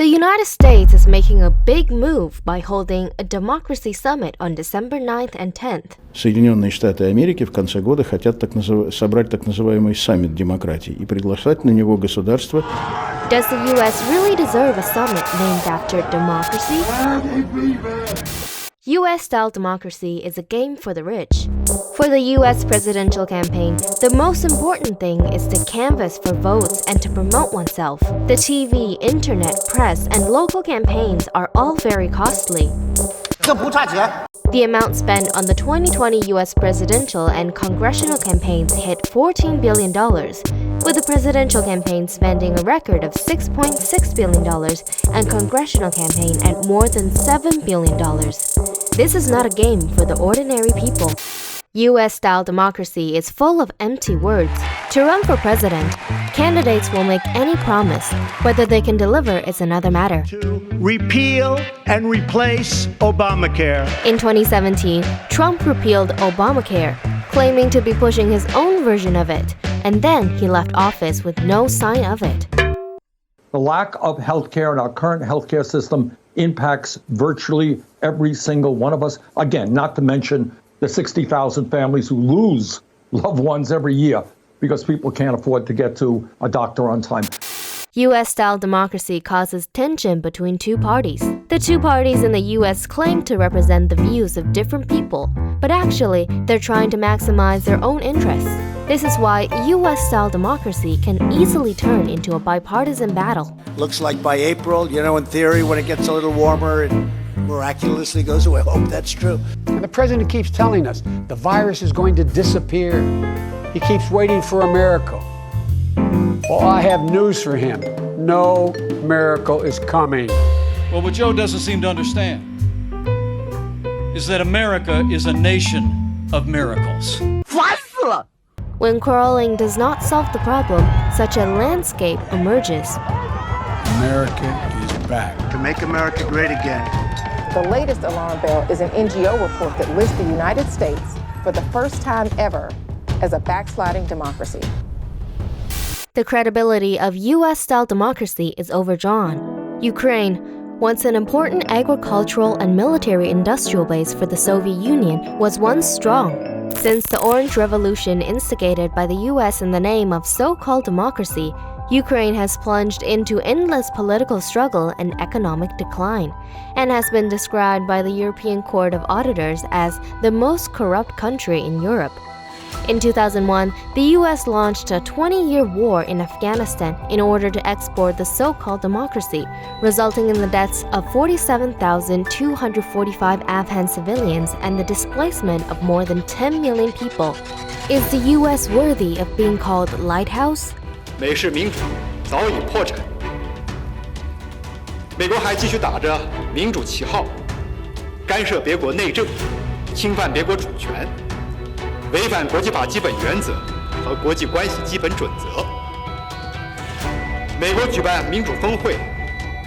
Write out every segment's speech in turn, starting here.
The United States is making a big move by holding a democracy summit on December 9th and 10th. Соединенные Штаты Америки в конце года хотят собрать так называемый саммит демократии и приглашать на него государства. Does the U.S. really deserve a summit named after democracy? U.S.-style democracy is a game for the rich. For the U.S. presidential campaign, the most important thing is to canvass for votes and to promote oneself. The TV, internet, press, and local campaigns are all very costly. The amount spent on the 2020 U.S. presidential and congressional campaigns hit $14 billion, with the presidential campaign spending a record of $6.6 billion and congressional campaign at more than $7 billion. This is not a game for the ordinary people. U.S.-style democracy is full of empty words. To run for president, candidates will make any promise. Whether they can deliver is another matter. To repeal and replace Obamacare. In 2017, Trump repealed Obamacare, claiming to be pushing his own version of it, and then he left office with no sign of it. The lack of health care in our current healthcare system impacts virtually every single one of us. Again, not to mention the 60,000 families who lose loved ones every year because people can't afford to get to a doctor on time. U.S.-style democracy causes tension between two parties. The two parties in the U.S. claim to represent the views of different people, but actually, they're trying to maximize their own interests. This is why U.S.-style democracy can easily turn into a bipartisan battle. Looks like by April, in theory, when it gets a little warmer, it miraculously goes away. I hope that's true. And the president keeps telling us the virus is going to disappear. He keeps waiting for a miracle. Well, I have news for him. No miracle is coming. Well, what Joe doesn't seem to understand is that America is a nation of miracles. When quarreling does not solve the problem, such a landscape emerges. America is back. To make America great again. The latest alarm bell is an NGO report that lists the United States for the first time ever as a backsliding democracy. The credibility of U.S.-style democracy is overdrawn. Ukraine, once an important agricultural and military-industrial base for the Soviet Union, was once strong. Since the Orange Revolution instigated by the U.S. in the name of so-called democracy, Ukraine has plunged into endless political struggle and economic decline, and has been described by the European Court of Auditors as the most corrupt country in Europe. In 2001, the U.S. launched a 20-year war in Afghanistan in order to export the so-called democracy, resulting in the deaths of 47,245 Afghan civilians and the displacement of more than 10 million people. Is the U.S. worthy of being called lighthouse? 美式民主早已破产，美国还继续打着民主旗号，干涉别国内政，侵犯别国主权，违反国际法基本原则和国际关系基本准则。美国举办民主峰会，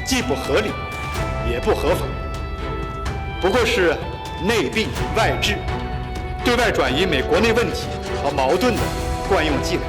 既不合理，也不合法，不过是内病外治，对外转移美国内问题和矛盾的惯用伎俩。